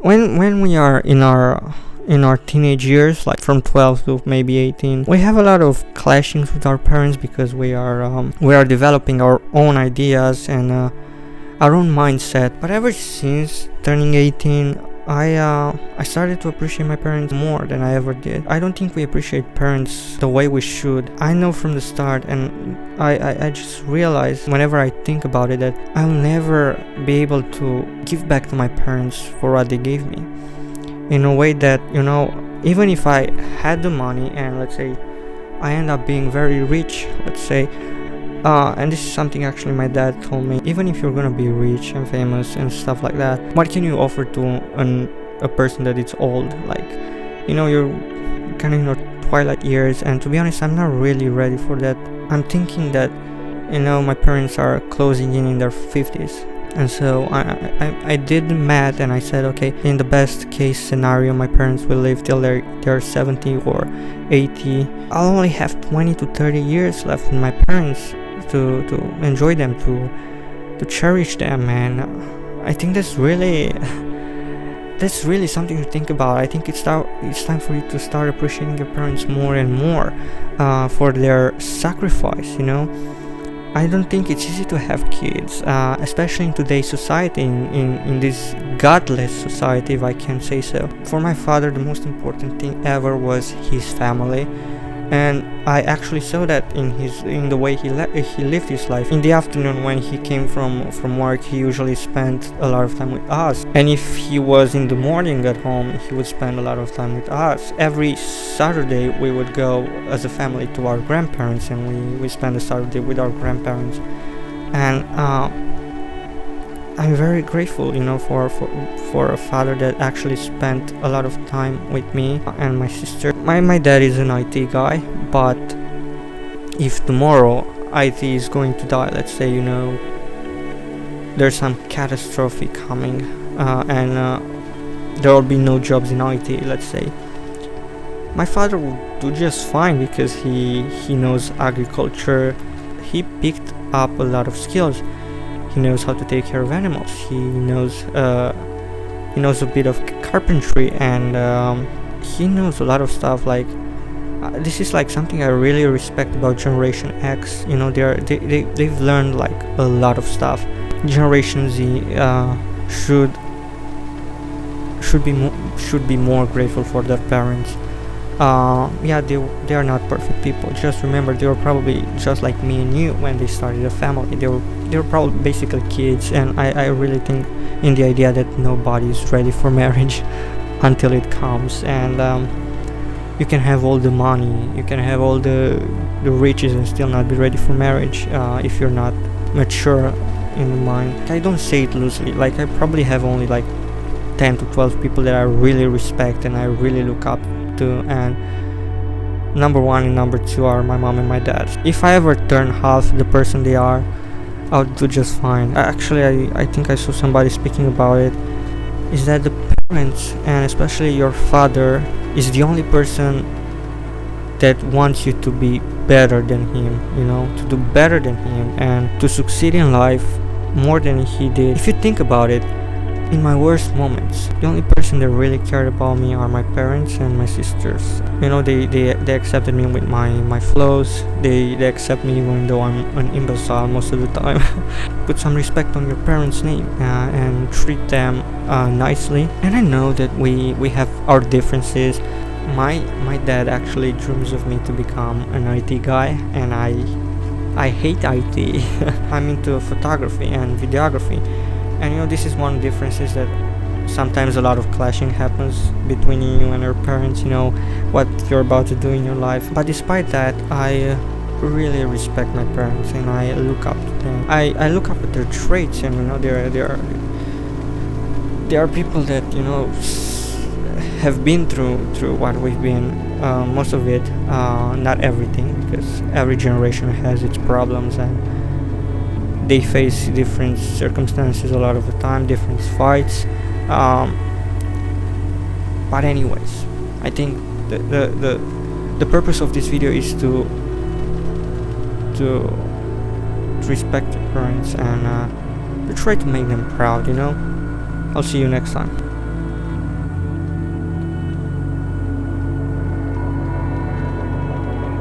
when we are in our teenage years, like from 12 to maybe 18, we have a lot of clashings with our parents because we are developing our own ideas and our own mindset. But ever since turning 18, I started to appreciate my parents more than I ever did. I don't think we appreciate parents the way we should. I know from the start, and I just realized whenever I think about it that I'll never be able to give back to my parents for what they gave me, in a way that, even if I had the money and let's say I end up being very rich, let's say, and this is something actually my dad told me, even if you're gonna be rich and famous and stuff like that, what can you offer to a person that is old? Like, you're kind of in your twilight years, and to be honest, I'm not really ready for that. I'm thinking that, my parents are closing in their 50s. And so I did the math and I said, okay, in the best case scenario, my parents will live till they're 70 or 80. I'll only have 20 to 30 years left with my parents to enjoy them, to cherish them. And I think that's really something to think about. I think it's time for you to start appreciating your parents more and more for their sacrifice, I don't think it's easy to have kids, especially in today's society, in this godless society, if I can say so. For my father, the most important thing ever was his family, and I actually saw that in the way he lived his life. In the afternoon, when he came from work, he usually spent a lot of time with us, and if he was in the morning at home, he would spend a lot of time with us. Every Saturday we would go as a family to our grandparents, and we spend a Saturday with our grandparents. And I'm very grateful, for a father that actually spent a lot of time with me and my sister. My dad is an IT guy, but if tomorrow IT is going to die, let's say, there's some catastrophe coming, and there will be no jobs in IT, let's say, my father will do just fine because he knows agriculture. He picked up a lot of skills. He knows how to take care of animals. He knows a bit of carpentry, and he knows a lot of stuff. Like this is like something I really respect about Generation X. They've learned like a lot of stuff. Generation Z should be more grateful for their parents. They are not perfect people. Just remember, they were probably just like me and you when they started a family. They were probably basically kids, and I really think in the idea that nobody is ready for marriage until it comes. And you can have all the money, you can have all the riches and still not be ready for marriage if you're not mature in the mind. I don't say it loosely. Like, I probably have only like 10 to 12 people that I really respect and I really look up to, and number one and number two are my mom and my dad. If I ever turn half the person they are, I'll do just fine. I think I saw somebody speaking about it, is that the parents, and especially your father, is the only person that wants you to be better than him, to do better than him and to succeed in life more than he did. If you think about it, in my worst moments, the only person that really cared about me are my parents and my sisters. They accepted me with my flaws. They accept me even though I'm an imbecile most of the time. Put some respect on your parents' name and treat them nicely. And I know that we have our differences. My dad actually dreams of me to become an IT guy, and I hate IT. I'm into photography and videography. And this is one difference, is that sometimes a lot of clashing happens between you and your parents, what you're about to do in your life. But despite that, I really respect my parents and I look up to them. I look up at their traits, and they are people that have been through what we've been, most of it, not everything, because every generation has its problems and they face different circumstances a lot of the time, different fights. But anyways, I think the purpose of this video is to respect your parents and to try to make them proud. I'll see you next time.